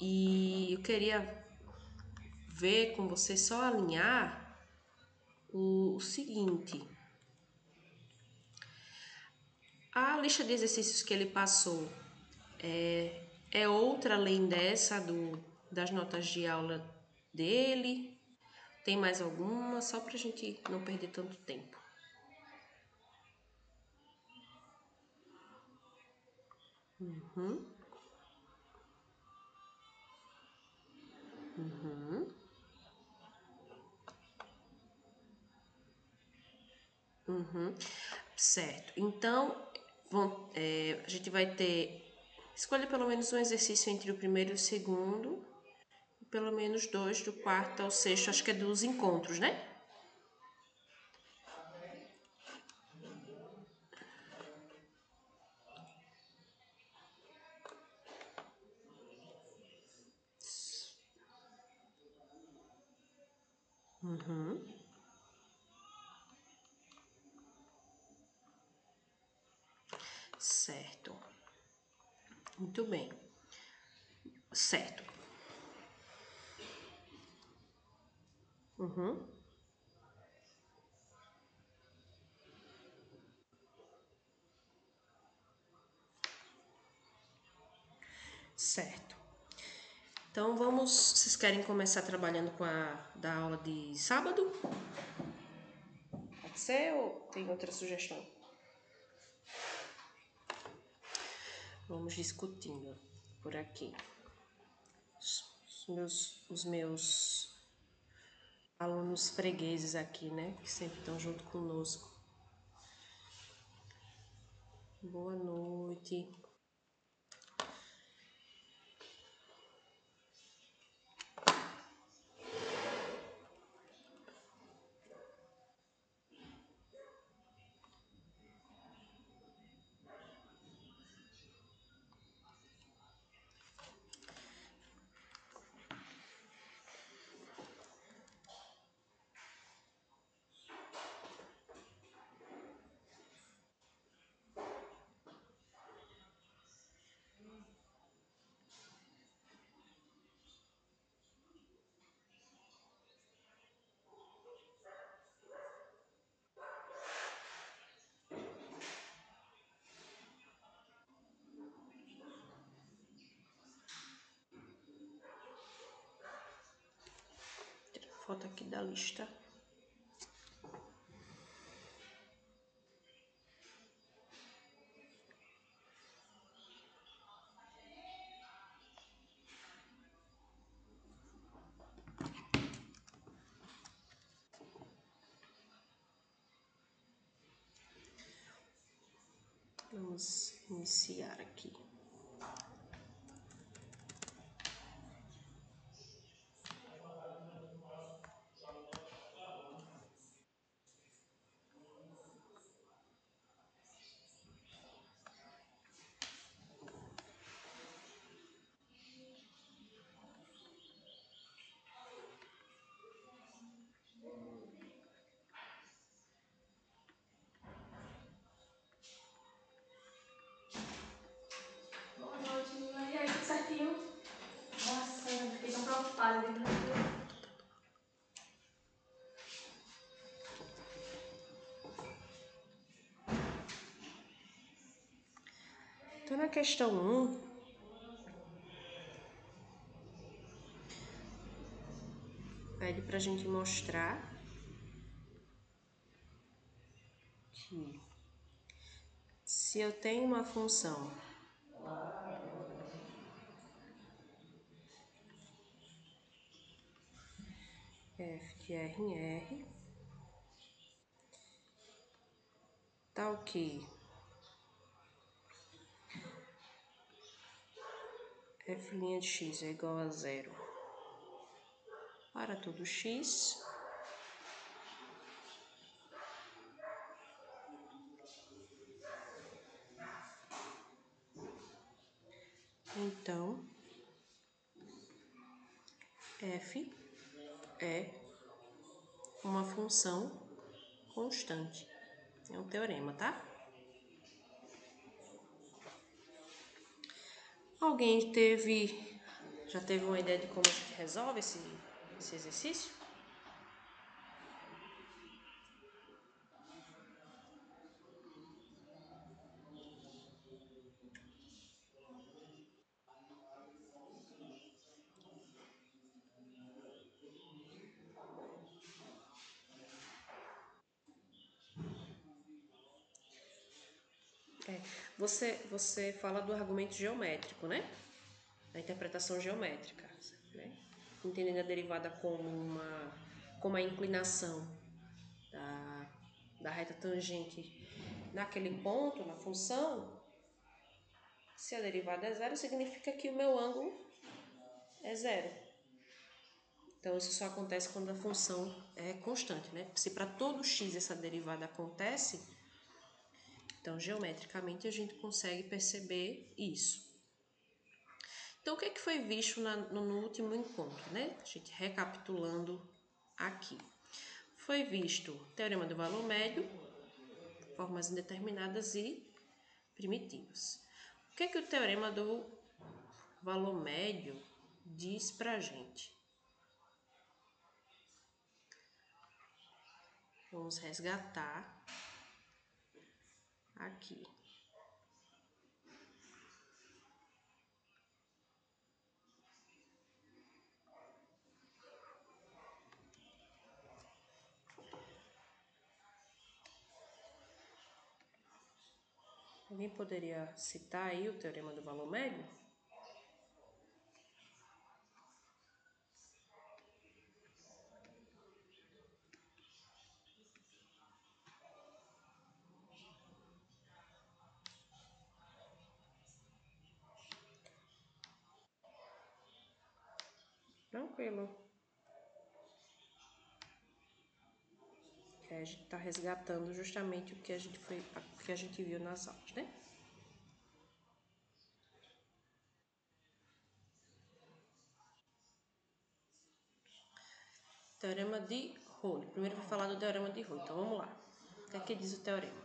E eu queria ver com você só alinhar o seguinte. A lista de exercícios que ele passou é outra além dessa das notas de aula dele? Tem mais alguma? Só pra gente não perder tanto tempo. Uhum. Uhum. Uhum. Certo. Então, a gente vai ter. Escolha pelo menos um exercício entre o primeiro e o segundo. E pelo menos 2 do quarto ao sexto. Acho que é dos encontros, né? Uhum. Certo. Muito bem. Certo. Uhum. Certo. Então vamos. Vocês querem começar trabalhando com a da aula de sábado? Pode ser ou tem outra sugestão? Vamos discutindo por aqui. Os meus alunos fregueses aqui, né? Que sempre estão junto conosco. Boa noite. Tira a foto aqui da lista. Vamos iniciar aqui. Boa noite, Lila. E aí, tudo certinho? Nossa, eu fiquei tão preocupada dentro do tudo. Então, na questão 1, pede para a gente mostrar que se eu tenho uma função f de R em R, tal que f' de x é igual a 0 para todo x, então f é uma função constante. É um teorema, tá? Já teve uma ideia de como a gente resolve esse exercício? Você fala do argumento geométrico, né? A interpretação geométrica, né? Entendendo a derivada como a inclinação da reta tangente naquele ponto, na função. Se a derivada é zero, significa que o meu ângulo é zero. Então, isso só acontece quando a função é constante, né? Se para todo x essa derivada acontece, então, geometricamente, a gente consegue perceber isso. Então, o que foi visto no último encontro, né? A gente recapitulando aqui. Foi visto o teorema do valor médio, formas indeterminadas e primitivas. O que o teorema do valor médio diz pra gente? Vamos resgatar aqui. Alguém poderia citar aí o teorema do valor médio? Tranquilo. A gente está resgatando justamente o que a gente viu nas aulas, né? Teorema de Rho. Primeiro vou falar do teorema de Rho. Então vamos lá. O que é que diz o teorema?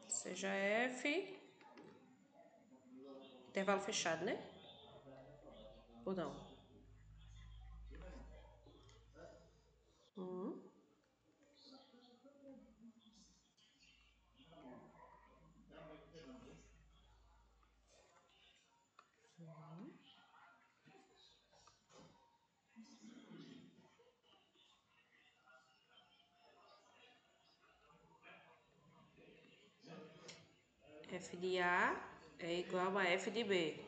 Seja F, intervalo fechado, né? Ou não? F de A é igual a F de B.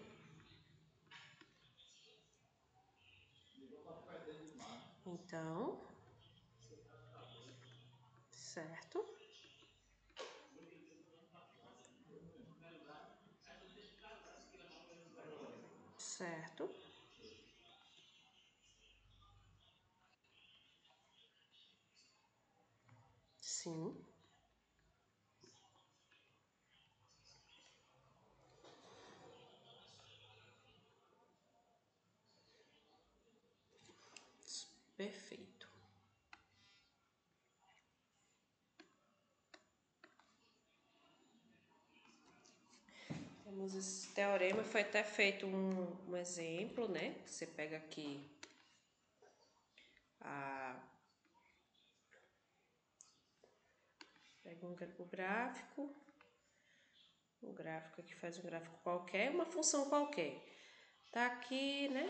Então, certo? Certo. Sim. Perfeito. Temos esse teorema, foi até feito um exemplo, né? Você pega aqui pega o gráfico aqui faz um gráfico qualquer, uma função qualquer. Tá aqui, né?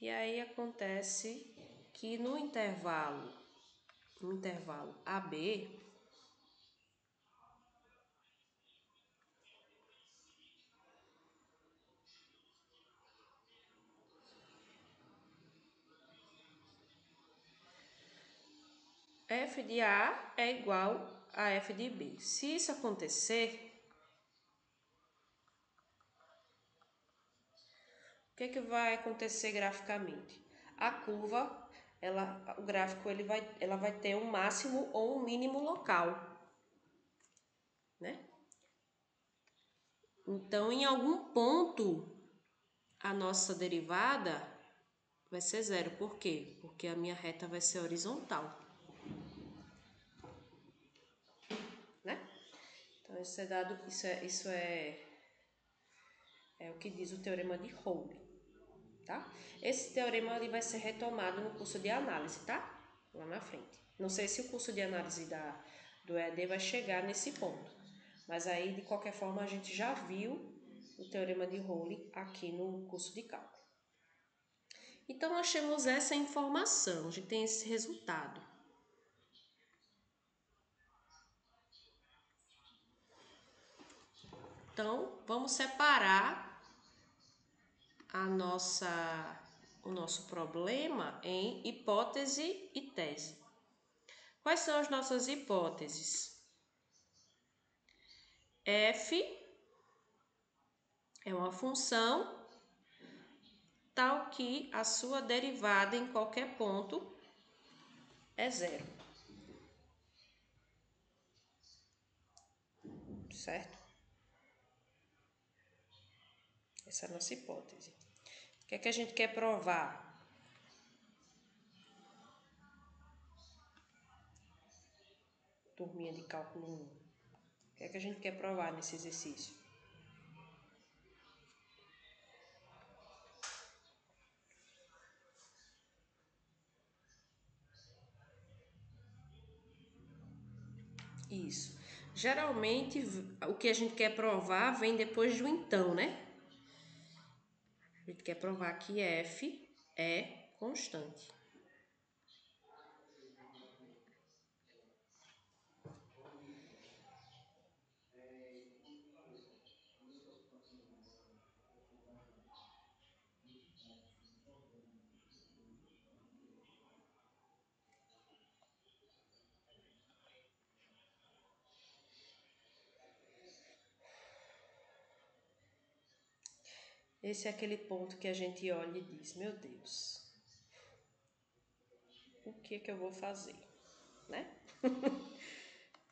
E aí acontece que no intervalo AB, F de A é igual a F de B. Se isso acontecer, o que vai acontecer graficamente? A curva, o gráfico ela vai ter um máximo ou um mínimo local, né? Então, em algum ponto, a nossa derivada vai ser zero. Por quê? Porque a minha reta vai ser horizontal. Né? Então, isso é dado, isso é o que diz o teorema de Joule, tá? Esse teorema ele vai ser retomado no curso de análise, tá? Lá na frente. Não sei se o curso de análise do EAD vai chegar nesse ponto, mas aí, de qualquer forma, a gente já viu o teorema de Joule aqui no curso de cálculo. Então, nós temos essa informação, a gente tem esse resultado. Então, vamos separar o nosso problema em hipótese e tese. Quais são as nossas hipóteses? F é uma função tal que a sua derivada em qualquer ponto é zero. Certo? Essa é a nossa hipótese. O que é que a gente quer provar? Turminha de cálculo 1. O que é que a gente quer provar nesse exercício? Isso. Geralmente, o que a gente quer provar vem depois do então, né? A gente quer provar que F é constante. Esse é aquele ponto que a gente olha e diz, meu Deus, o que é que eu vou fazer, né?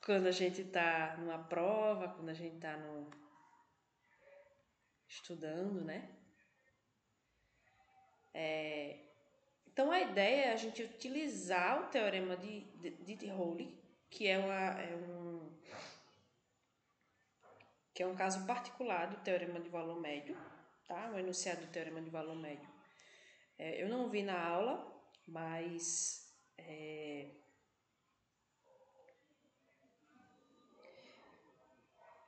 Quando a gente está numa prova, quando a gente está estudando, né? Então, a ideia é a gente utilizar o teorema de Joule, que que é um caso particular do teorema de valor médio, tá? O enunciado do teorema de valor médio. Eu não vi na aula, mas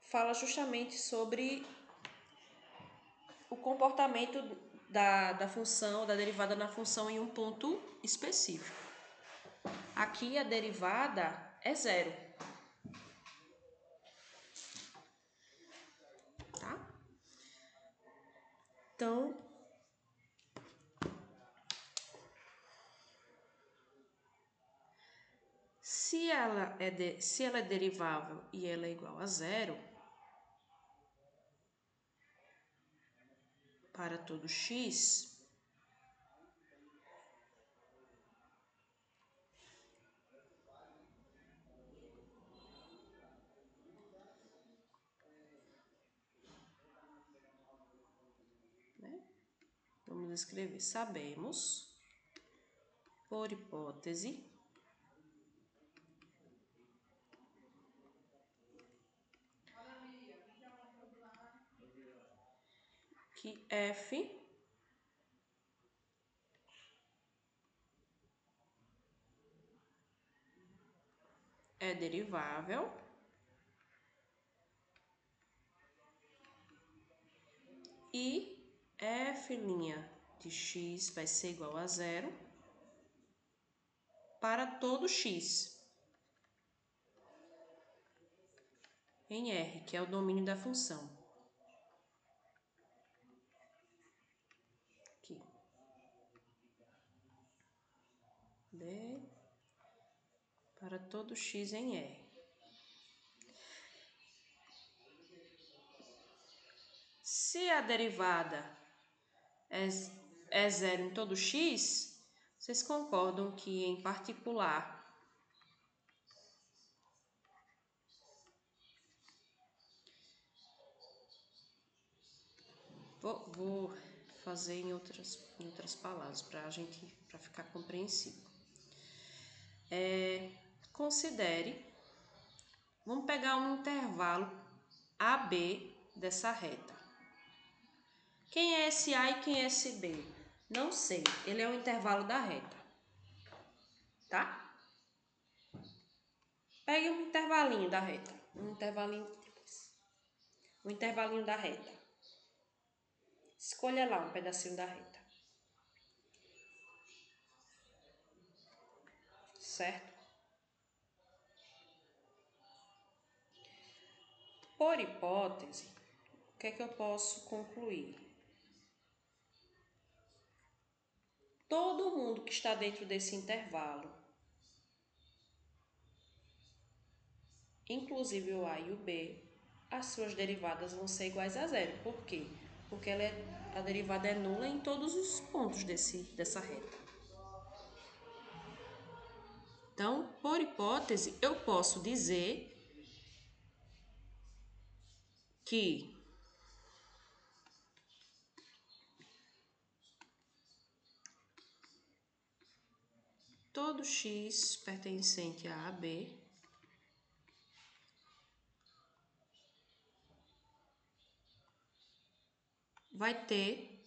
fala justamente sobre o comportamento da função, da derivada na função em um ponto específico. Aqui a derivada é zero. Tá? Então, se ela é derivável e ela é igual a zero, para todo x, né? Vamos escrever, sabemos, por hipótese, que f é derivável e f' de x vai ser igual a zero para todo x em R, que é o domínio da função. Aqui. D para todo x em R. Se a derivada é zero em todo x, vocês concordam que, em particular, vou fazer em outras palavras, para ficar compreensível. Considere, vamos pegar um intervalo AB dessa reta. Quem é esse A e quem é esse B? Não sei, ele é o intervalo da reta, tá? Pegue um intervalinho da reta, um intervalinho da reta. Escolha lá um pedacinho da reta. Certo? Por hipótese, o que é que eu posso concluir? Todo mundo que está dentro desse intervalo, inclusive o A e o B, as suas derivadas vão ser iguais a zero. Por quê? Porque a derivada é nula em todos os pontos dessa reta. Então, por hipótese, eu posso dizer que todo x pertencente a AB vai ter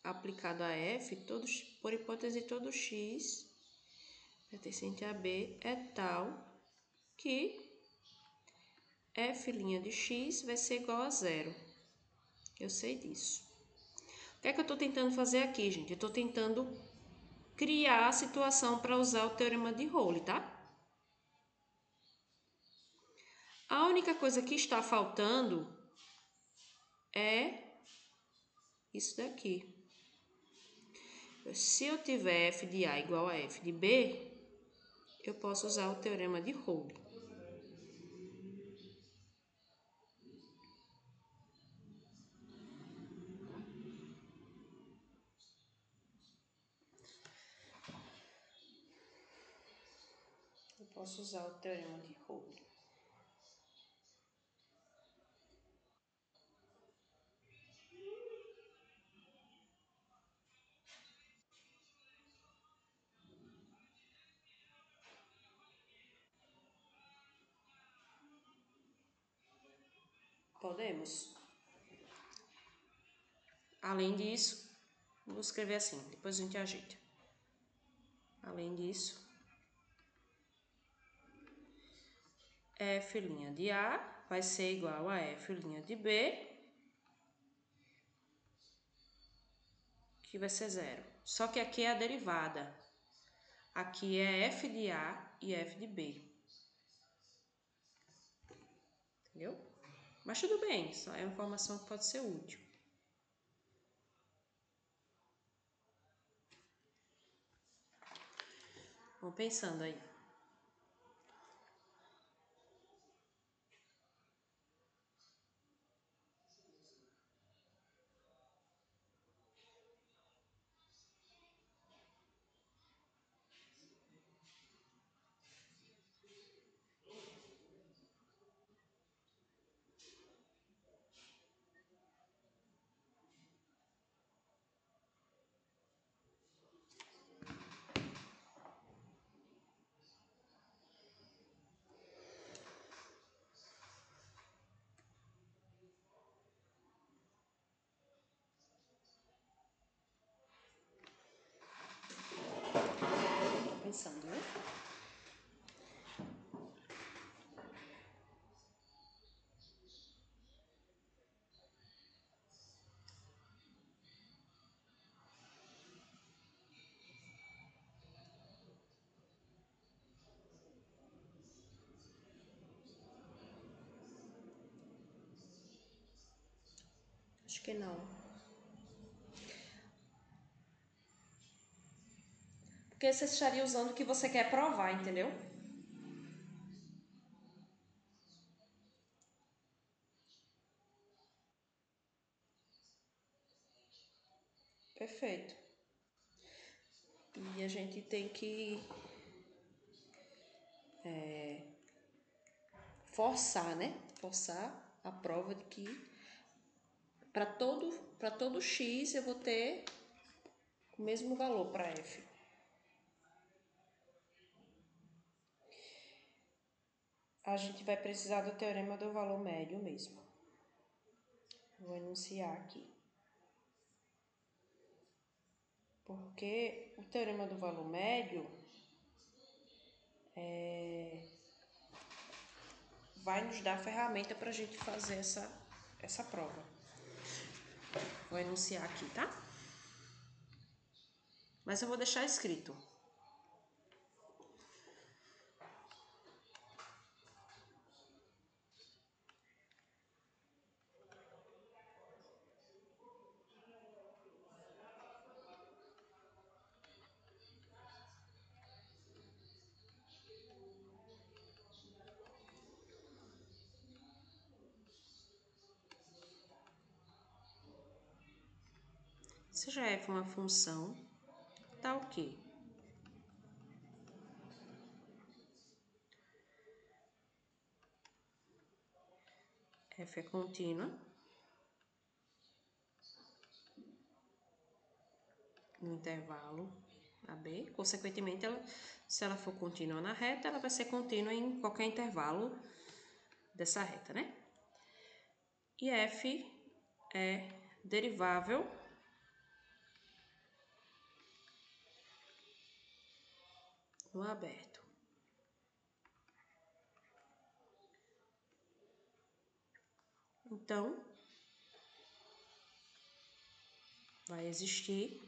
aplicado a f, por hipótese, todo x pertencente a B é tal que f' de x vai ser igual a zero. Eu sei disso. O que é que eu estou tentando fazer aqui, gente? Eu estou tentando criar a situação para usar o teorema de Rowley, tá? A única coisa que está faltando é isso daqui. Se eu tiver f de A igual a f de B, eu posso usar o teorema de Rowley. Eu posso usar o teorema de Rowley. Podemos. Além disso, vou escrever assim, depois a gente ajeita. Além disso, f' de A vai ser igual a f' de B, que vai ser zero. Só que aqui é a derivada. Aqui é f de A e f de B. Entendeu? Mas tudo bem, só é uma informação que pode ser útil. Vamos pensando aí. Pensando, né? Acho que não. Porque você estaria usando o que você quer provar, entendeu? Perfeito. E a gente tem que forçar, né? reforçar a prova de que para todo x eu vou ter o mesmo valor para f. A gente vai precisar do teorema do valor médio mesmo. Vou enunciar aqui. Porque o teorema do valor médio vai nos dar a ferramenta para a gente fazer essa prova. Vou enunciar aqui, tá? Mas eu vou deixar escrito. Se já f é uma função, tá o quê? F é contínua no intervalo AB. Consequentemente, se ela for contínua na reta, ela vai ser contínua em qualquer intervalo dessa reta, né? E f é derivável no aberto. Então, vai existir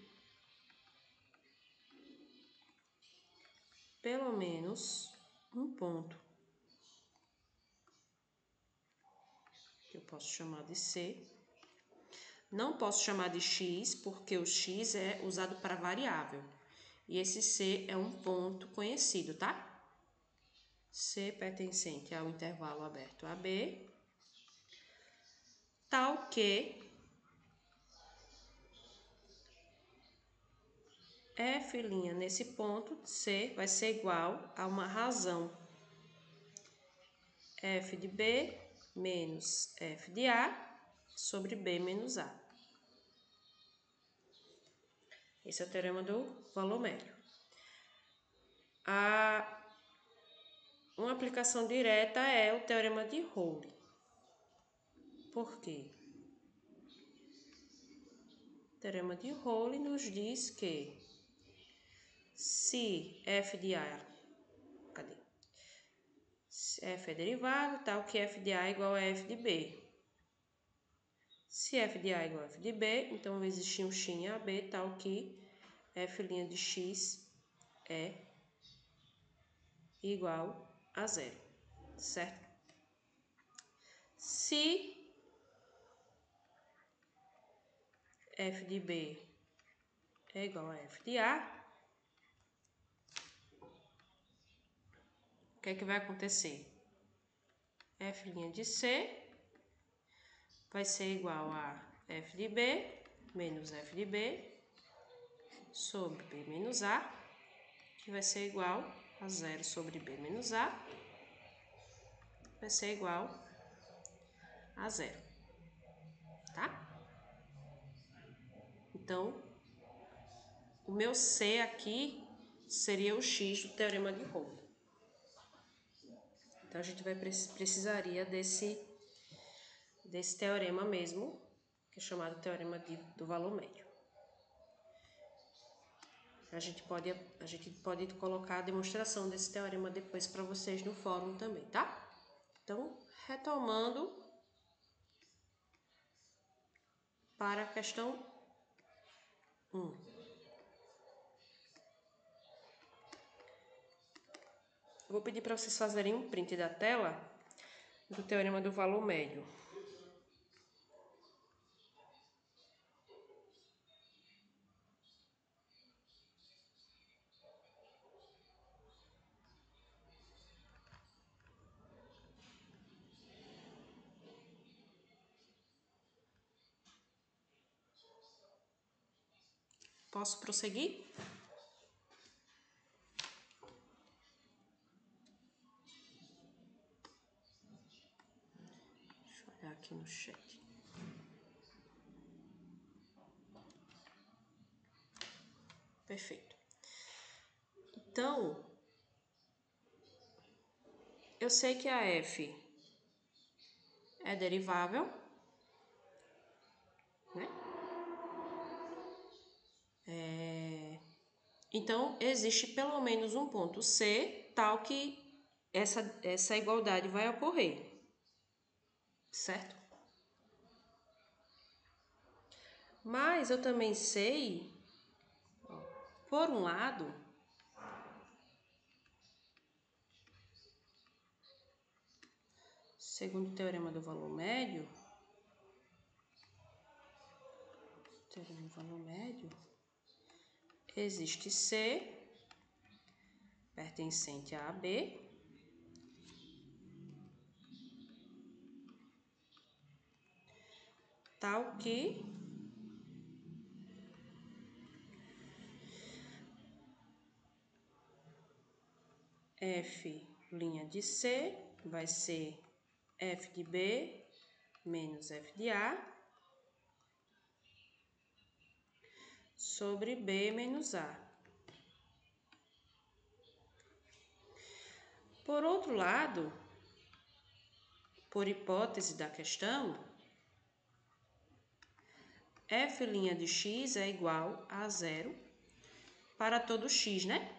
pelo menos um ponto que eu posso chamar de C. Não posso chamar de X, porque o X é usado para variável. E esse C é um ponto conhecido, tá? C pertencente ao intervalo aberto AB, tal que F' nesse ponto, C, vai ser igual a uma razão F de B menos F de A sobre B menos A. Esse é o teorema do valor médio. Uma aplicação direta é o teorema de Rolle. Por quê? O teorema de Rolle nos diz que se f de A, se f é derivável, tal que f de A é igual a f de B. Se f de A é igual a f de B, então vai existir um x em AB, tal que f' de x é igual a zero, certo? Se f de B é igual a f de A, o que é que vai acontecer? F' de C vai ser igual a f de B menos f de B sobre B menos A, que vai ser igual a zero sobre B menos A, vai ser igual a zero, tá? Então, o meu C aqui seria o X do teorema de Rolle. Então, a gente precisaria desse teorema mesmo, que é chamado teorema do valor médio. A gente pode colocar a demonstração desse teorema depois para vocês no fórum também, tá? Então, retomando para a questão 1. Vou pedir para vocês fazerem um print da tela do teorema do valor médio. Posso prosseguir? aqui no chat. Perfeito. Então, eu sei que a f é derivável, né? Então, existe pelo menos um ponto C, tal que essa igualdade vai ocorrer, certo? Mas eu também sei, por um lado, segundo o teorema do valor médio, existe C pertencente a AB, tal que F' de C vai ser F de B menos F de A sobre B menos A. Por outro lado, por hipótese da questão, F' de x é igual a zero para todo x, né?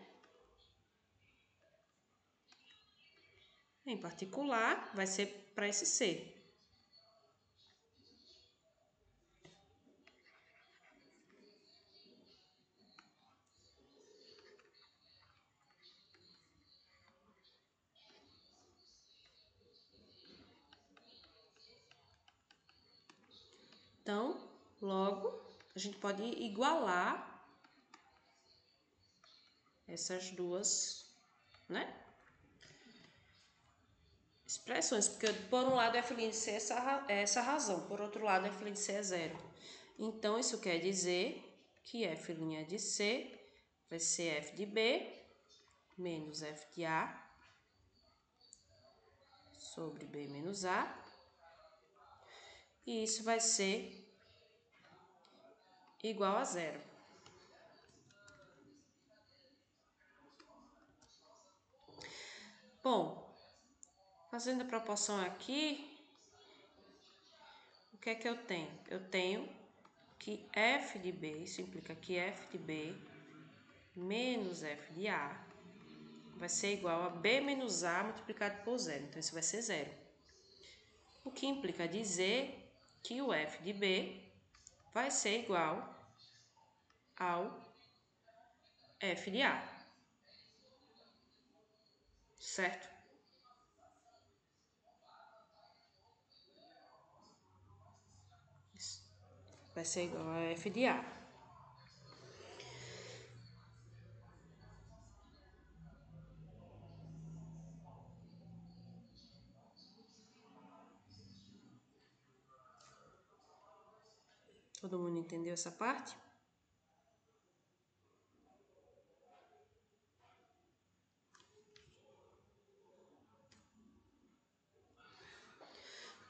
Em particular, vai ser para esse C. Então, logo, a gente pode igualar essas duas, né? Expressões, porque por um lado f' de C é essa razão, por outro lado f' de C é zero. Então, isso quer dizer que f' de C vai ser f de B menos f de A sobre B menos A. E isso vai ser igual a zero. Bom, fazendo a proporção aqui, o que é que eu tenho? Eu tenho que f de B, isso implica que f de B menos f de A vai ser igual a B menos A multiplicado por zero. Então, isso vai ser zero. O que implica dizer que o f de B vai ser igual ao f de A. Certo? Isso vai ser igual a f de A. Todo mundo entendeu essa parte?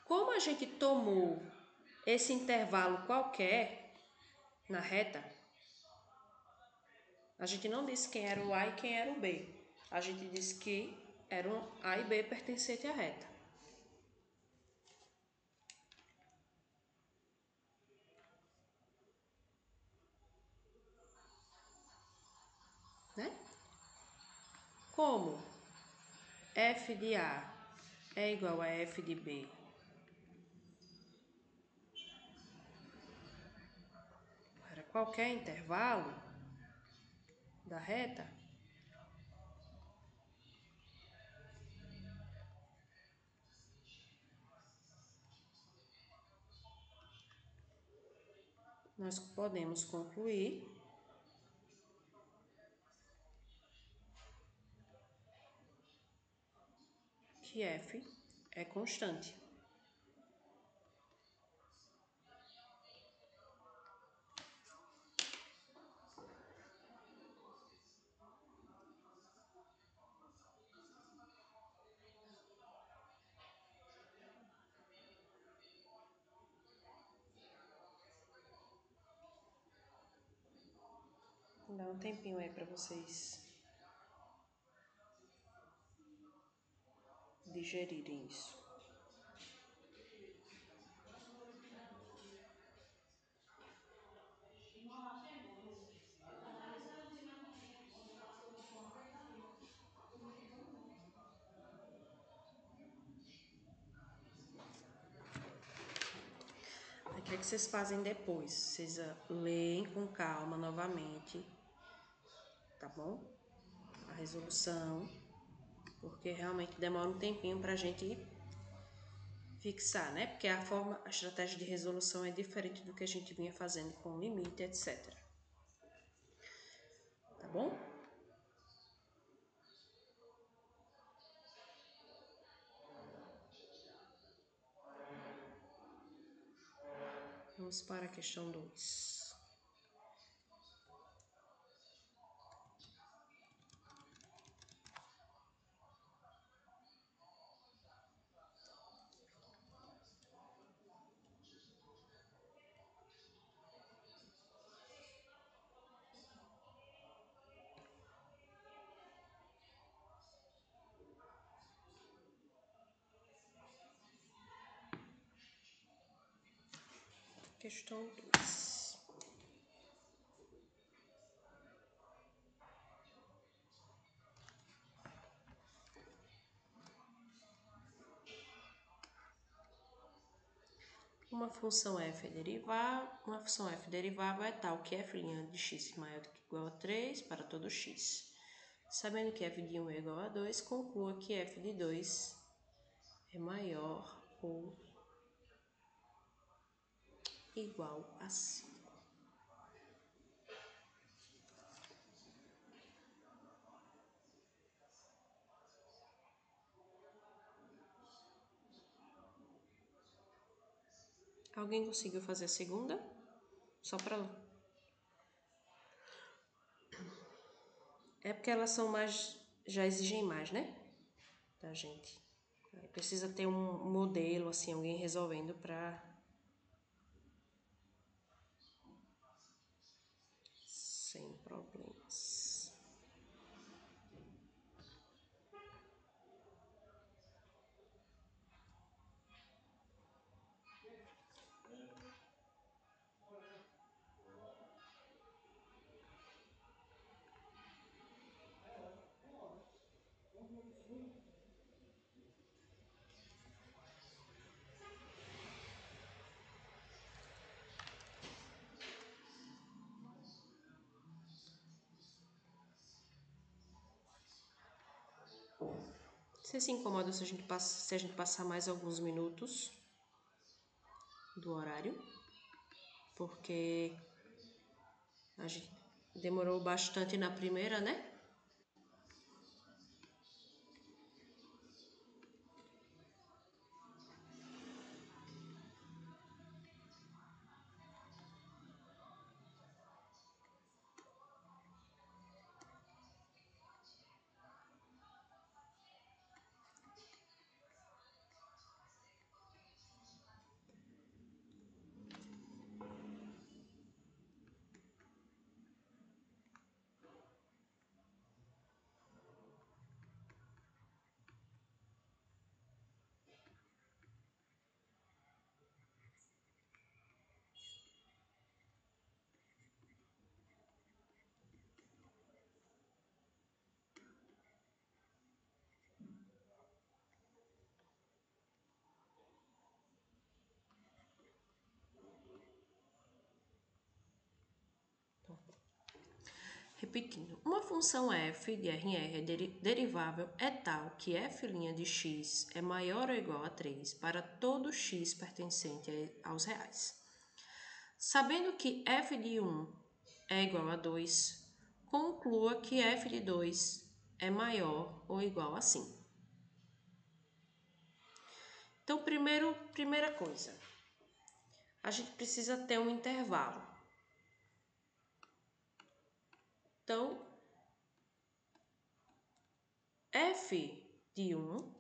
Como a gente tomou esse intervalo qualquer na reta, a gente não disse quem era o A e quem era o B. A gente disse que eram A e B pertencentes à reta. Né? Como f de A é igual a f de B para qualquer intervalo da reta, nós podemos concluir que f é constante. Dá um tempinho aí para vocês digerirem isso. Aí, o que é que vocês fazem depois? Vocês leem com calma novamente, tá bom? A resolução, porque realmente demora um tempinho pra gente fixar, né? Porque a estratégia de resolução é diferente do que a gente vinha fazendo com limite, etc. Tá bom? Vamos para a questão 2. Questão 2. Uma função f derivável é tal que f' de x maior do que ou igual a 3 para todo x. Sabendo que f de 1 é igual a 2, conclua que f de 2 é maior ou igual a 5. Alguém conseguiu fazer a segunda? Só para... É porque elas são mais... já exigem mais, né? Da gente. Aí precisa ter um modelo, assim, alguém resolvendo para... Sem problemas. Você se incomoda se a gente passar mais alguns minutos do horário? Porque a gente demorou bastante na primeira, né? Repetindo, uma função f de RR derivável é tal que f' de x é maior ou igual a 3 para todo x pertencente aos reais. Sabendo que f de 1 é igual a 2, conclua que f de 2 é maior ou igual a 5. Então, primeira coisa, a gente precisa ter um intervalo. Então, f de 1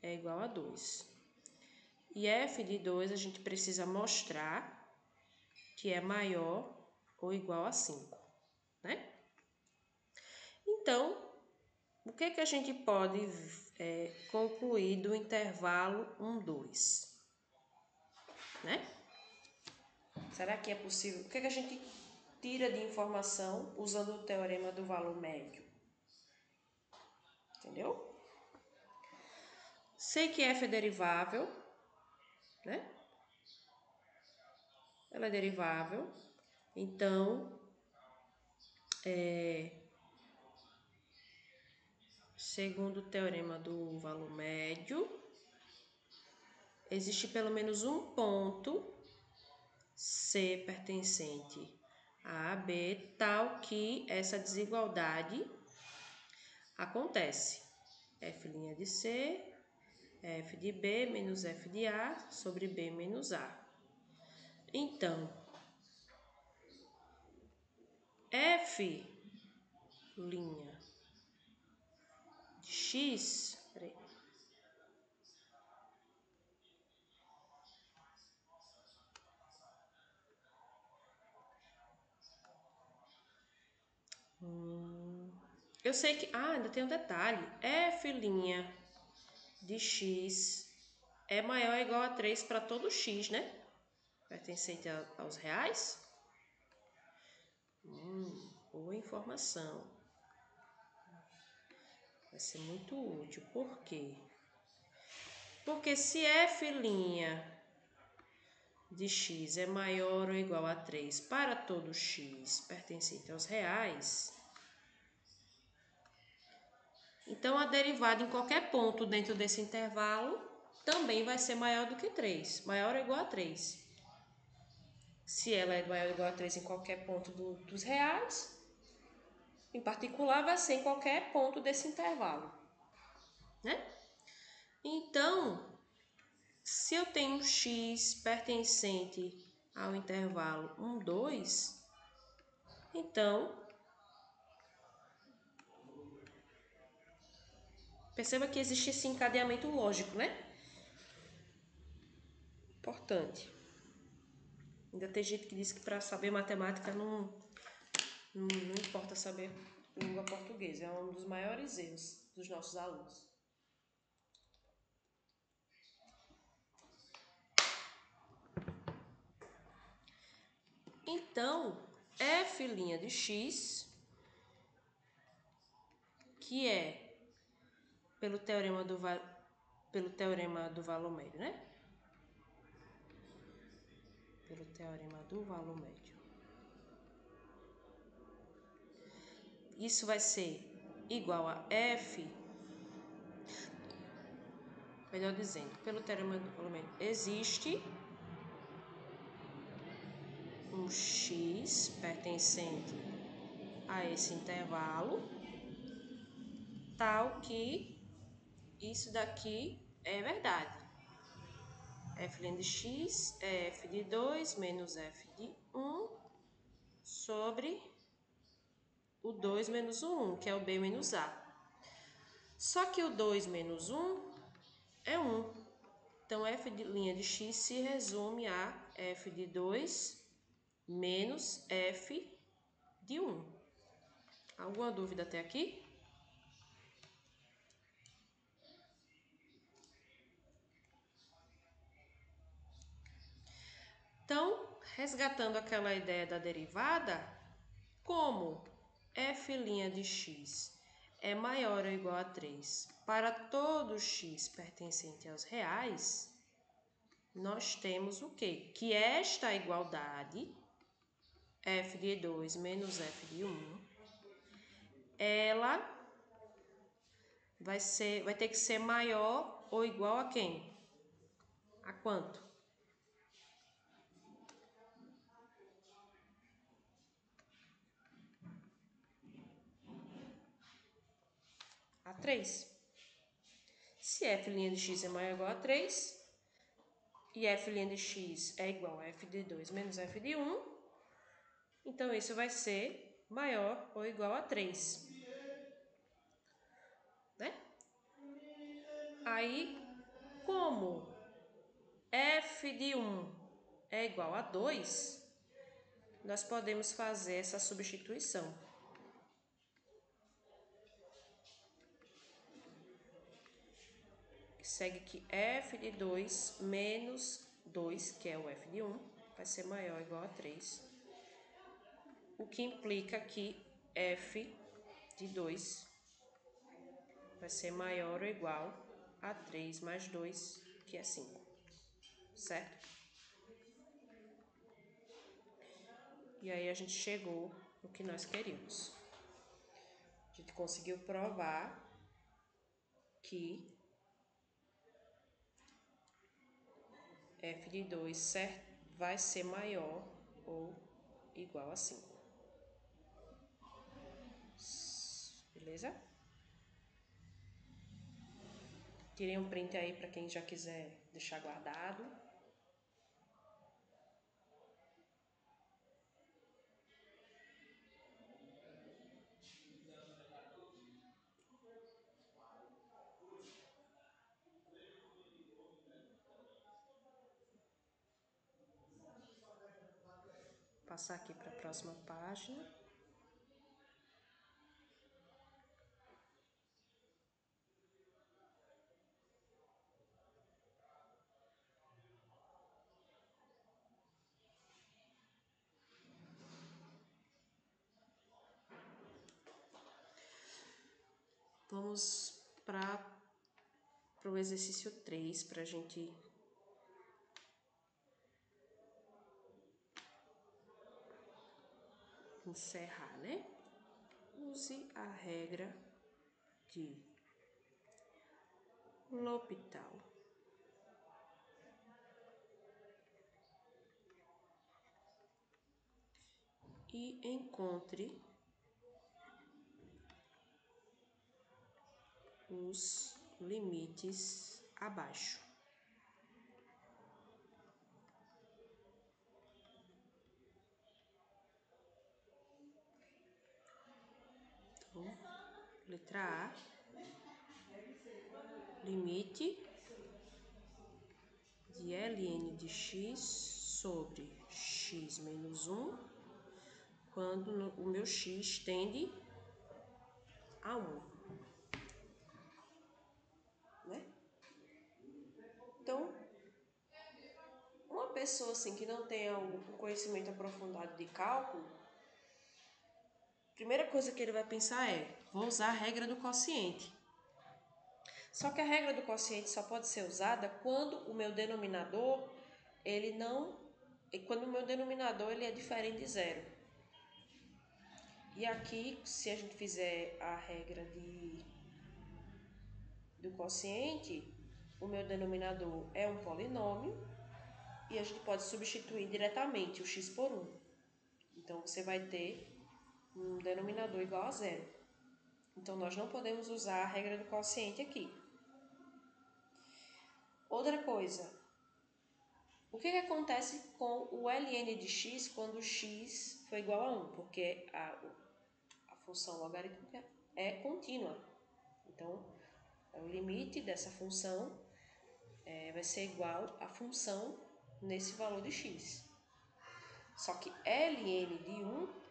é igual a 2. E f de 2 a gente precisa mostrar que é maior ou igual a 5, né? Então, o que a gente pode concluir do intervalo 1, 2? Né? Será que é possível? O que a gente tira de informação usando o teorema do valor médio? Entendeu? Sei que f é derivável, né? Ela é derivável. Então, segundo o teorema do valor médio, existe pelo menos um ponto C pertencente a B, tal que essa desigualdade acontece. F' de C, F de B menos F de A sobre B menos A. Então, F' de X, peraí. Eu sei que, ainda tem um detalhe, F' de X é maior ou igual a 3 para todo X, né? Pertencente aos reais. Boa informação. Vai ser muito útil. Por quê? Porque se F' de X é maior ou igual a 3 para todo X pertencente aos reais, então a derivada em qualquer ponto dentro desse intervalo também vai ser maior do que 3, maior ou igual a 3. Se ela é maior ou igual a 3 em qualquer ponto dos reais, em particular vai ser em qualquer ponto desse intervalo, né? Então, se eu tenho x pertencente ao intervalo 1, 2, então, perceba que existe esse encadeamento lógico, né? Importante. Ainda tem gente que diz que para saber matemática não importa saber língua portuguesa. É um dos maiores erros dos nossos alunos. Então, f' de x, que é pelo teorema do valor médio, né? Pelo teorema do valor médio. Isso vai ser igual a f, melhor dizendo, pelo teorema do valor médio, existe um x pertencente a esse intervalo, tal que isso daqui é verdade. F' de x é f de 2 menos f de 1 sobre o 2 menos o 1, que é o b menos a. Só que o 2 menos 1 é 1. Então, f' de x se resume a f de 2 menos f de 1. Alguma dúvida até aqui? Então, resgatando aquela ideia da derivada, como f' de x é maior ou igual a 3 para todo x pertencente aos reais, nós temos o quê? Que esta igualdade, f de 2 menos f de 1, ela vai ter que ser maior ou igual a quem? A quanto? A 3. Se f' de x é maior ou igual a 3, e f' de x é igual a f de 2 menos f de 1, então isso vai ser maior ou igual a 3. Né? Aí, como f de 1 é igual a 2, nós podemos fazer essa substituição. Segue que f de 2 menos 2, que é o f de 1, vai ser maior ou igual a 3. O que implica que f de 2 vai ser maior ou igual a 3 mais 2, que é 5. Certo? E aí a gente chegou no que nós queríamos. A gente conseguiu provar que f de 2 vai ser maior ou igual a 5. Beleza? Tirei um print aí para quem já quiser deixar guardado. Passar aqui para a próxima página. Vamos para o exercício 3, para a gente encerrar, né? Use a regra de L'Hopital e encontre os limites abaixo. Então, letra A, limite de ln de x sobre x menos 1, quando o meu x tende a 1. Né? Então, uma pessoa assim que não tenha um conhecimento aprofundado de cálculo, a primeira coisa que ele vai pensar é: vou usar a regra do quociente. Só que a regra do quociente só pode ser usada quando o meu denominador quando o meu denominador ele é diferente de zero. E aqui, se a gente fizer a regra do quociente, o meu denominador é um polinômio e a gente pode substituir diretamente o x por 1. Então, você vai ter um denominador igual a zero. Então, nós não podemos usar a regra do quociente aqui. Outra coisa, o que acontece com o ln de x quando x for igual a 1? Porque a função logarítmica é contínua. Então, o limite dessa função vai ser igual à função nesse valor de x. Só que ln de 1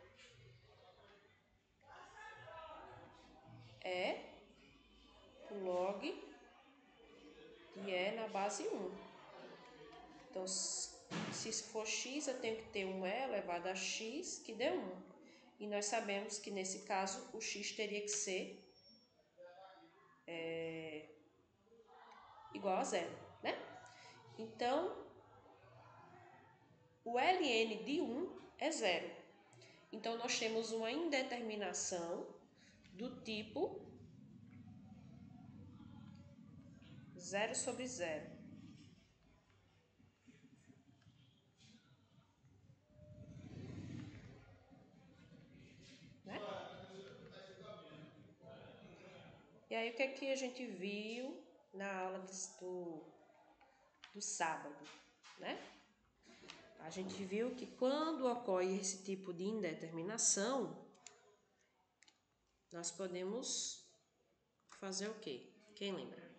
é o log de E na base 1. Então, se for x, eu tenho que ter um E elevado a x, que dê 1. E nós sabemos que, nesse caso, o x teria que ser igual a zero, né? Então, o ln de 1 é zero. Então, nós temos uma indeterminação do tipo 0 sobre 0. Né? E aí, o que é que a gente viu na aula do sábado, né? A gente viu que quando ocorre esse tipo de indeterminação, nós podemos fazer o quê? Quem lembra?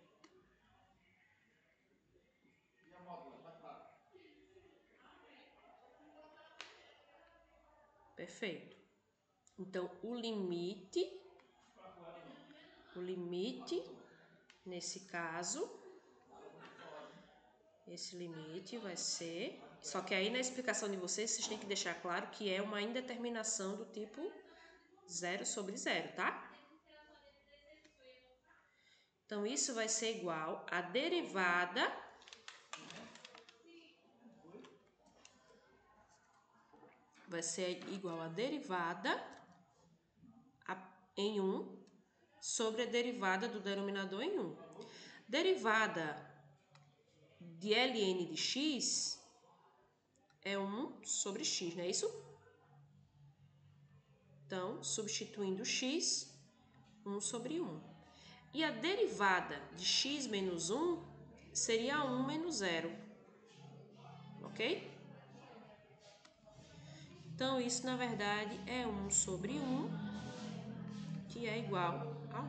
Perfeito. Então, o limite, nesse caso, esse limite vai ser... Só que aí na explicação de vocês têm que deixar claro que é uma indeterminação do tipo 0 sobre 0, tá? Então, isso vai ser igual a derivada em 1 sobre a derivada do denominador em 1. Derivada de ln de x é 1 sobre x, não é isso? Então, substituindo x, 1 sobre 1. E a derivada de x menos 1 seria 1 menos 0. Ok? Então, isso, na verdade, é 1 sobre 1, que é igual a 1.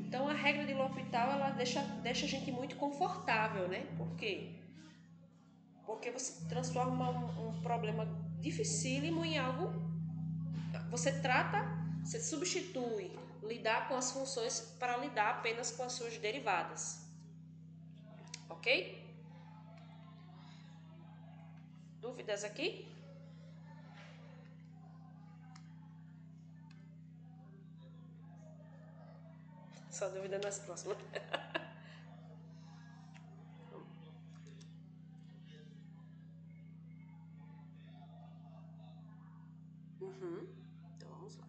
Então, a regra de L'Hopital, ela deixa a gente muito confortável, né? Por quê? Porque você transforma um problema dificílimo em algo... Você substitui lidar com as funções para lidar apenas com as suas derivadas. Ok? Dúvidas aqui? Só dúvida nas próximas. Então vamos lá.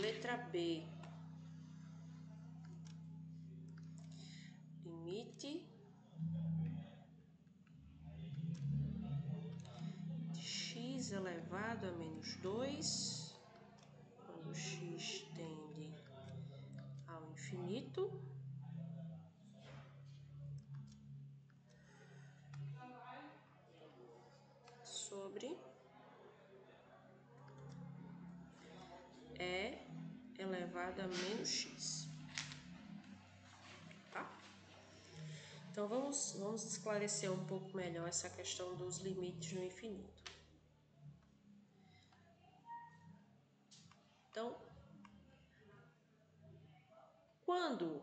Letra B. Limite de x elevado a menos 2, quando x tende ao infinito, sobre e elevado a menos x. Tá? Então, vamos esclarecer um pouco melhor essa questão dos limites no infinito. Então, quando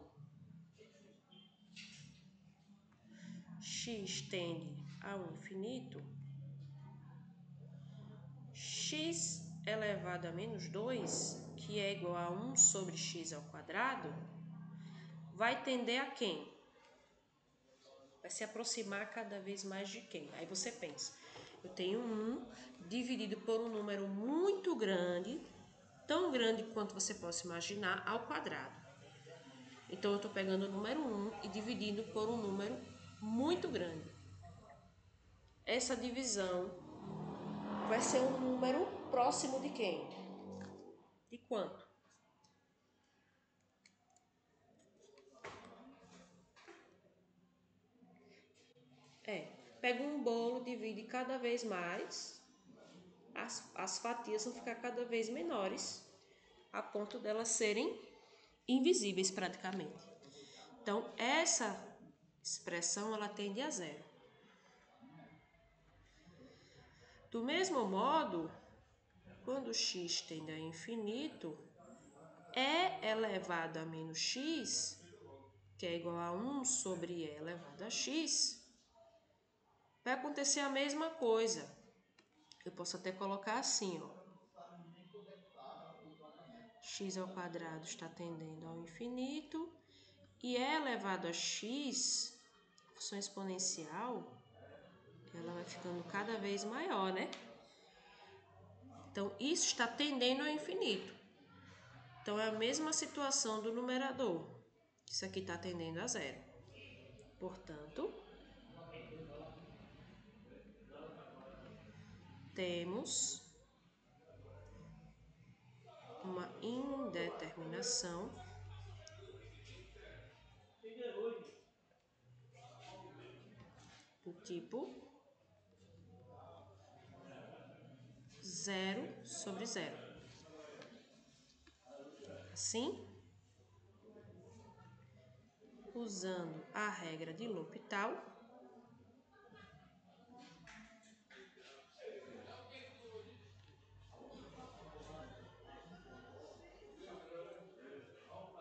x tende ao infinito, x elevado a menos 2, que é igual a 1 sobre x ao quadrado, vai tender a quem? Vai se aproximar cada vez mais de quem? Aí você pensa, eu tenho 1 dividido por um número muito grande, tão grande quanto você possa imaginar, ao quadrado. Então, eu estou pegando o número 1 e dividindo por um número muito grande. Essa divisão vai ser um número próximo de quem? De quanto? Pega um bolo, divide cada vez mais, as fatias vão ficar cada vez menores, a ponto delas serem invisíveis praticamente. Então, essa expressão, ela tende a 0. Do mesmo modo, quando x tende a infinito, e elevado a menos x, que é igual a 1 sobre e elevado a x, vai acontecer a mesma coisa. Eu posso até colocar assim, ó. X ao quadrado está tendendo ao infinito e e elevado a x, função exponencial, ela vai ficando cada vez maior, né? Então, isso está tendendo ao infinito. Então, é a mesma situação do numerador. Isso aqui está tendendo a 0. Portanto, temos uma indeterminação do tipo 0 sobre 0. Assim, usando a regra de L'Hopital.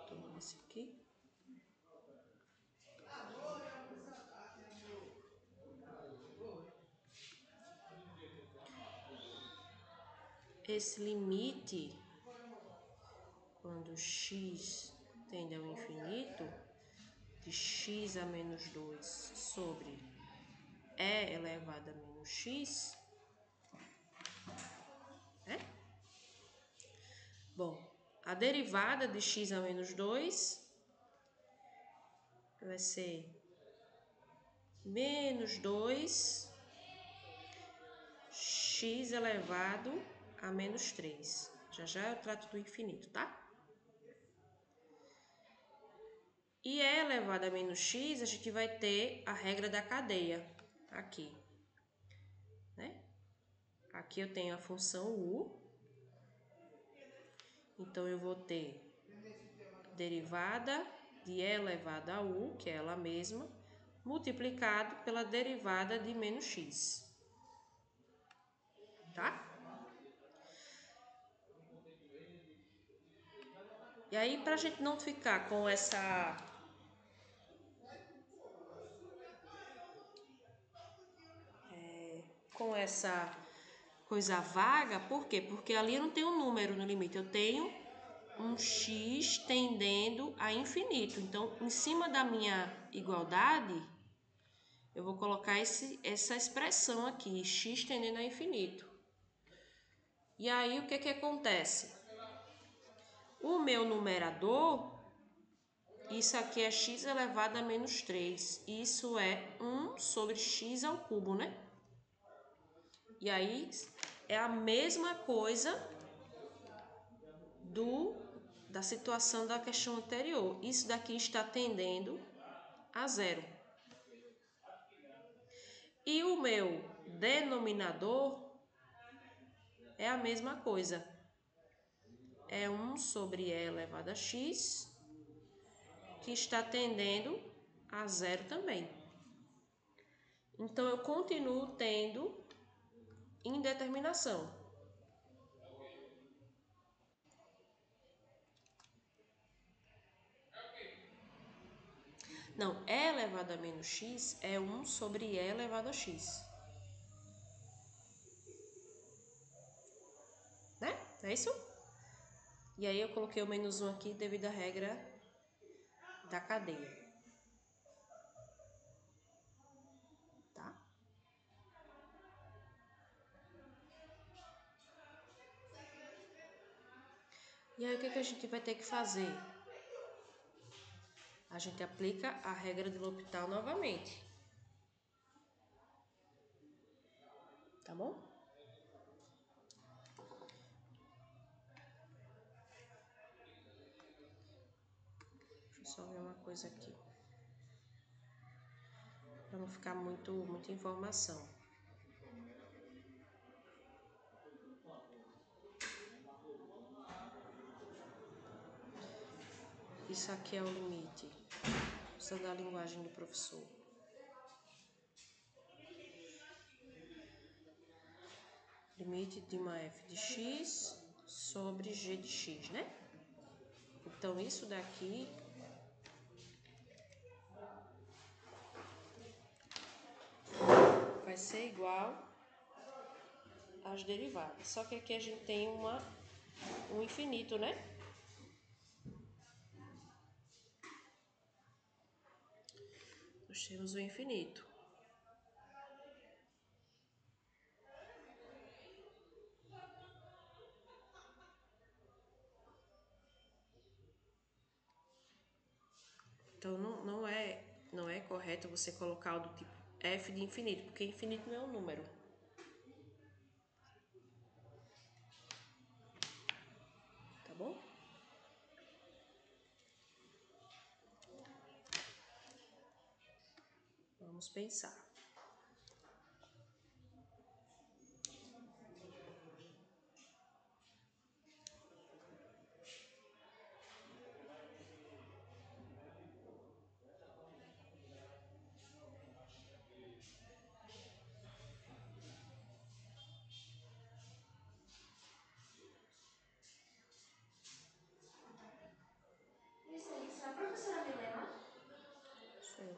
Toma esse aqui. Esse limite, quando x tende ao infinito, de x a menos 2 sobre e elevado a menos x, né? Bom, a derivada de x a menos 2 vai ser menos 2 x elevado a menos 3. Já eu trato do infinito, tá? E e elevado a menos x, a gente vai ter a regra da cadeia aqui, né? Aqui eu tenho a função u, então eu vou ter derivada de e elevado a u, que é ela mesma, multiplicado pela derivada de menos x, tá? E aí, para a gente não ficar com essa coisa vaga, por quê? Porque ali eu não tenho um número no limite, eu tenho um x tendendo a infinito. Então, em cima da minha igualdade, eu vou colocar essa expressão aqui, x tendendo a infinito. E aí, o que acontece? O meu numerador, isso aqui é x elevado a menos 3. Isso é 1 sobre x ao cubo, né? E aí, é a mesma coisa da situação da questão anterior. Isso daqui está tendendo a zero. E o meu denominador é a mesma coisa. É 1 sobre e elevado a x, que está tendendo a zero também. Então, eu continuo tendo indeterminação. Não, e elevado a menos x é 1 sobre e elevado a x. Né? É isso? E aí eu coloquei o menos 1 aqui devido à regra da cadeia. Tá? E aí o que a gente vai ter que fazer? A gente aplica a regra de L'Hopital novamente. Tá bom? Deixa eu só ver uma coisa aqui. Para não ficar muita informação. Isso aqui é o limite. Usando a linguagem do professor. Limite de uma f de x sobre g de x, né? Então, isso daqui vai ser igual às derivadas. Só que aqui a gente tem um infinito, né? Nós temos o infinito. Então, não é correto você colocar o do tipo f de infinito, porque infinito não é um número. Tá bom? Vamos pensar.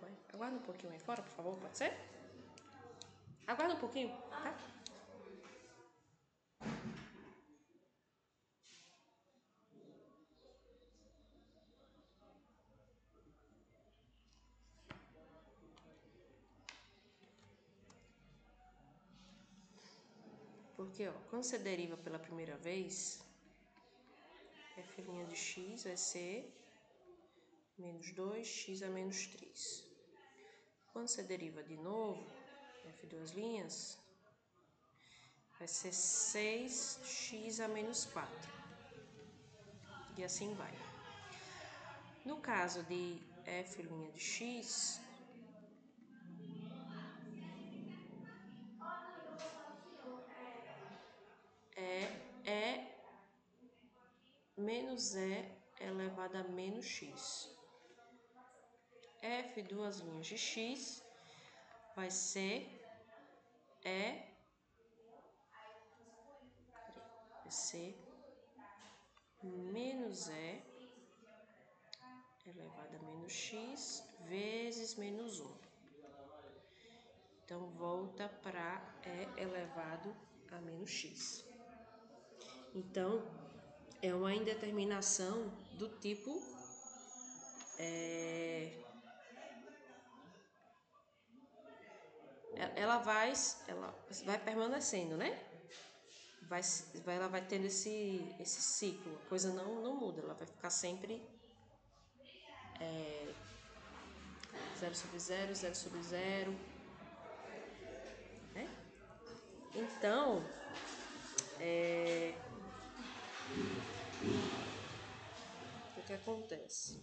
vai. Aguarda um pouquinho aí fora, por favor, pode ser? Aguarda um pouquinho, tá? Porque, ó, quando você deriva pela primeira vez, f' de x vai ser menos 2x a menos 3. Quando você deriva de novo, f', vai ser 6x a menos 4. E assim vai. No caso de f' de x, é menos e elevado a menos x. F duas linhas de x vai ser menos e elevado a menos x vezes menos 1. Então, volta para e elevado a menos x. Então, é uma indeterminação do tipo ela vai permanecendo, né? Ela vai tendo esse ciclo, a coisa não muda, ela vai ficar sempre 0 sobre 0, 0 sobre 0, né? Então, o que acontece?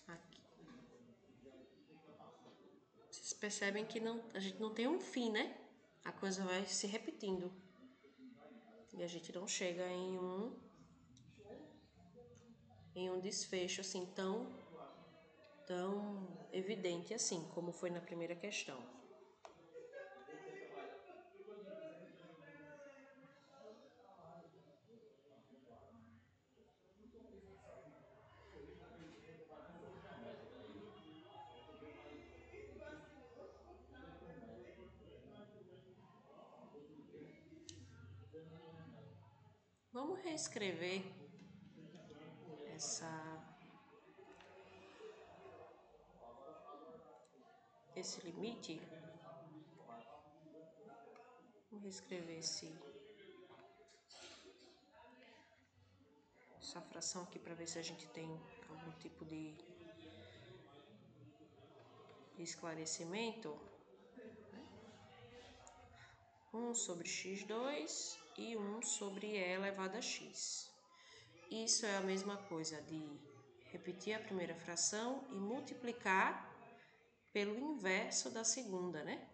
Aqui. Vocês percebem que a gente não tem um fim, né? A coisa vai se repetindo. E a gente não chega em um desfecho assim tão evidente assim, como foi na primeira questão. Vamos reescrever esse limite. Vamos reescrever essa fração aqui para ver se a gente tem algum tipo de esclarecimento. 1 sobre x2 e 1 sobre e elevado a x. Isso é a mesma coisa de repetir a primeira fração e multiplicar pelo inverso da segunda, né?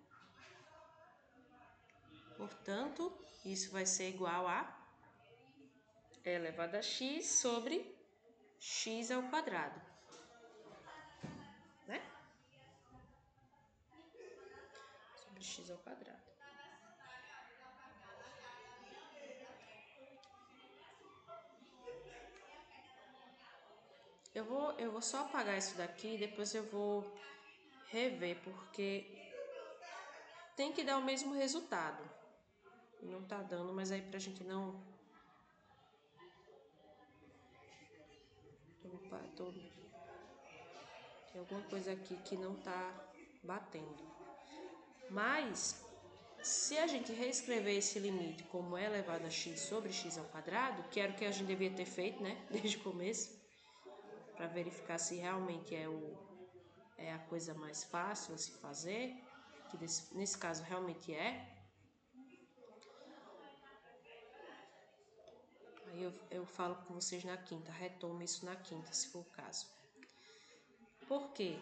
Portanto, isso vai ser igual a e elevado a x sobre x ao quadrado, né? Sobre x ao quadrado. Eu vou só apagar isso daqui e depois eu vou rever, porque tem que dar o mesmo resultado. E não tá dando, mas aí pra gente não... Tem alguma coisa aqui que não tá batendo. Mas, se a gente reescrever esse limite como e elevado a x sobre x ao quadrado, que era o que a gente devia ter feito, né, desde o começo, para verificar se realmente é a coisa mais fácil a se fazer, que nesse caso realmente é. Aí eu falo com vocês na quinta, retomo isso na quinta, se for o caso. Por quê?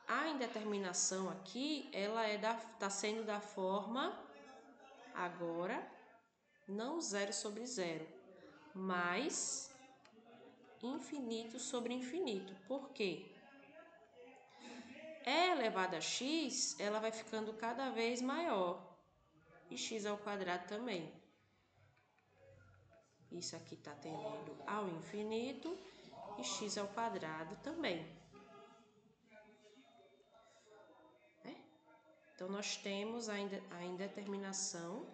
A indeterminação aqui, ela tá sendo da forma, agora, não 0 sobre 0, mas infinito sobre infinito. Por quê? E elevado a x, ela vai ficando cada vez maior. E x ao quadrado também. Isso aqui está tendendo ao infinito e x ao quadrado também. Então, nós temos a indeterminação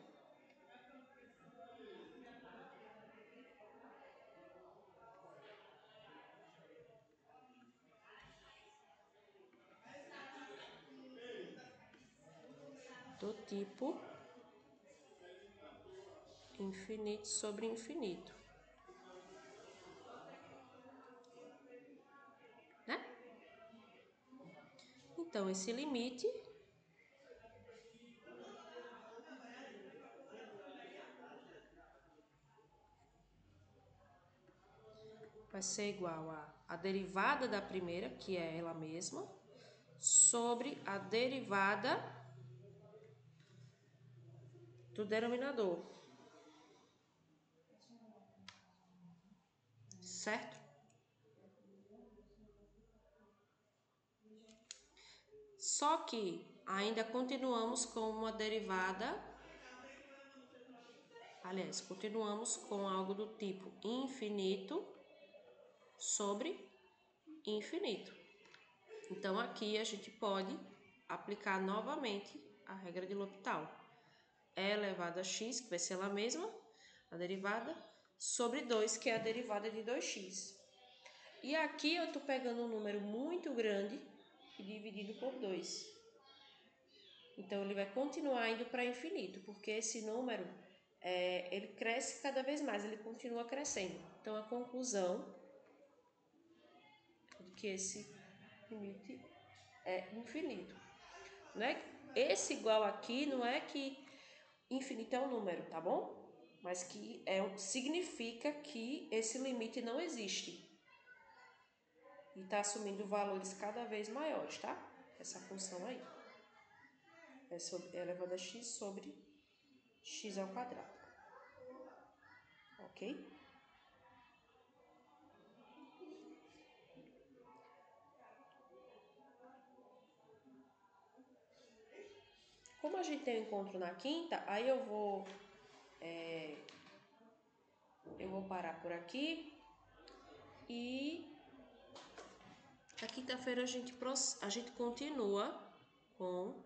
do tipo infinito sobre infinito, né? Então, esse limite vai ser igual a derivada da primeira, que é ela mesma, sobre a derivada do denominador, certo? Só que ainda continuamos com uma derivada, aliás, continuamos com algo do tipo infinito sobre infinito. Então, aqui a gente pode aplicar novamente a regra de L'Hopital. E elevado a x, que vai ser ela mesma, a derivada, sobre 2, que é a derivada de 2x. E aqui eu estou pegando um número muito grande e dividindo por 2. Então, ele vai continuar indo para infinito, porque esse número, ele cresce cada vez mais, ele continua crescendo. Então, a conclusão é que esse limite é infinito. Né? Esse igual aqui não é que infinito é um número, tá bom? Mas que significa que esse limite não existe. E está assumindo valores cada vez maiores, tá? Essa função aí. É elevado a x sobre x ao quadrado. Ok? Como a gente tem um encontro na quinta, aí eu vou parar por aqui e na quinta-feira a gente continua com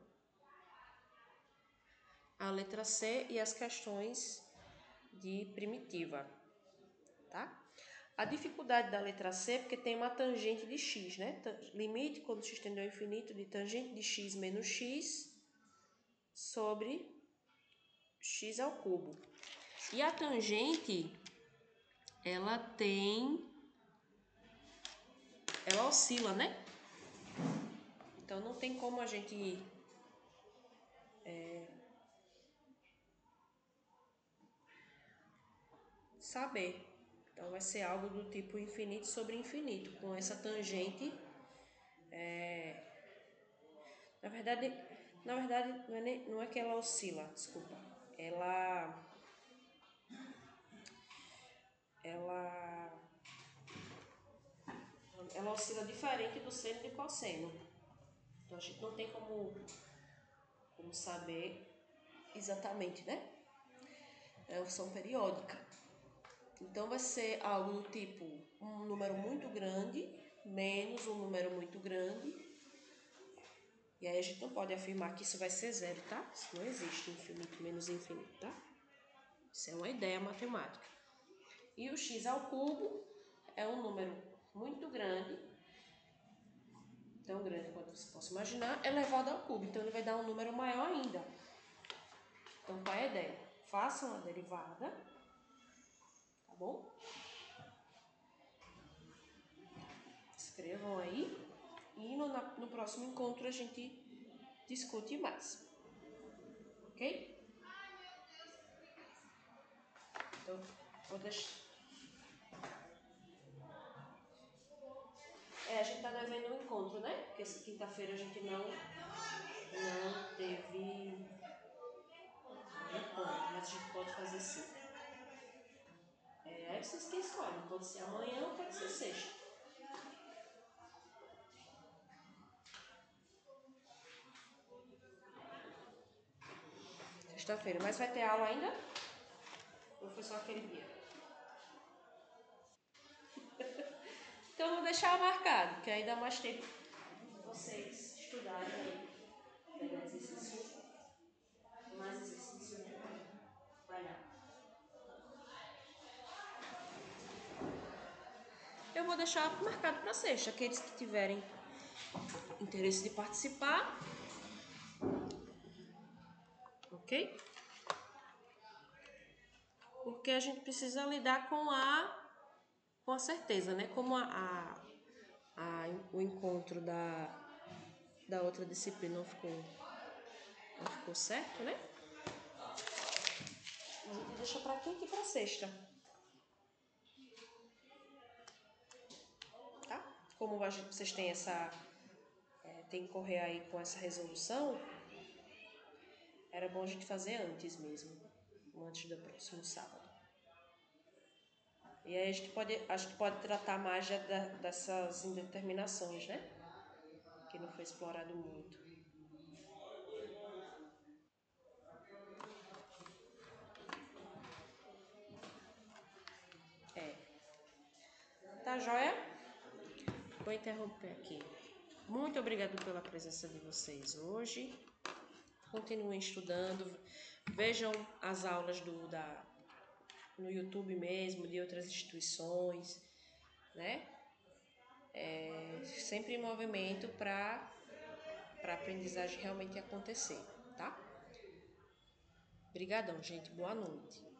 a letra C e as questões de primitiva, tá? A dificuldade da letra C é porque tem uma tangente de x, né? Limite, quando x tende ao infinito, de tangente de x menos x sobre x ao cubo. E a tangente, ela oscila, né? Então, não tem como a gente saber. Então, vai ser algo do tipo infinito sobre infinito, com essa tangente. Na verdade não é que ela oscila, desculpa. Ela oscila diferente do seno e do cosseno. Então, a gente não tem como saber exatamente, né? É uma função periódica. Então, vai ser algo do tipo um número muito grande menos um número muito grande. E aí a gente não pode afirmar que isso vai ser zero, tá? Isso não existe infinito menos infinito, tá? Isso é uma ideia matemática. E o x ao cubo é um número muito grande, tão grande quanto você possa imaginar, elevado ao cubo. Então, ele vai dar um número maior ainda. Então, qual é a ideia? Façam a derivada, tá bom? Escrevam aí. E no próximo encontro a gente discute mais. Ok? Então, vou deixar... a gente tá devendo um encontro, né? Porque essa quinta-feira a gente não teve encontro, mas a gente pode fazer sim. Aí vocês que escolhem, pode ser amanhã ou pode ser sexta. Sexta-feira. Mas vai ter aula ainda? Ou foi só aquele dia? Então eu vou deixar marcado, que aí dá mais tempo de vocês estudarem aí. Pegar exercício. Mais exercício, né? Vai lá. Eu vou deixar marcado para sexta. Aqueles que tiverem interesse de participar. Ok? Porque a gente precisa lidar com a certeza, né? Como o encontro da outra disciplina não ficou certo, né? A gente deixa para quinta e para sexta. Tá? Como vocês têm tem que correr aí com essa resolução, era bom a gente fazer antes mesmo, antes do próximo sábado. E aí a gente pode tratar mais dessas indeterminações, né? Que não foi explorado muito. É. Tá joia? Vou interromper aqui. Muito obrigado pela presença de vocês hoje. Continuem estudando. Vejam as aulas no YouTube mesmo, de outras instituições, né? Sempre em movimento para a aprendizagem realmente acontecer, tá? Obrigadão, gente. Boa noite.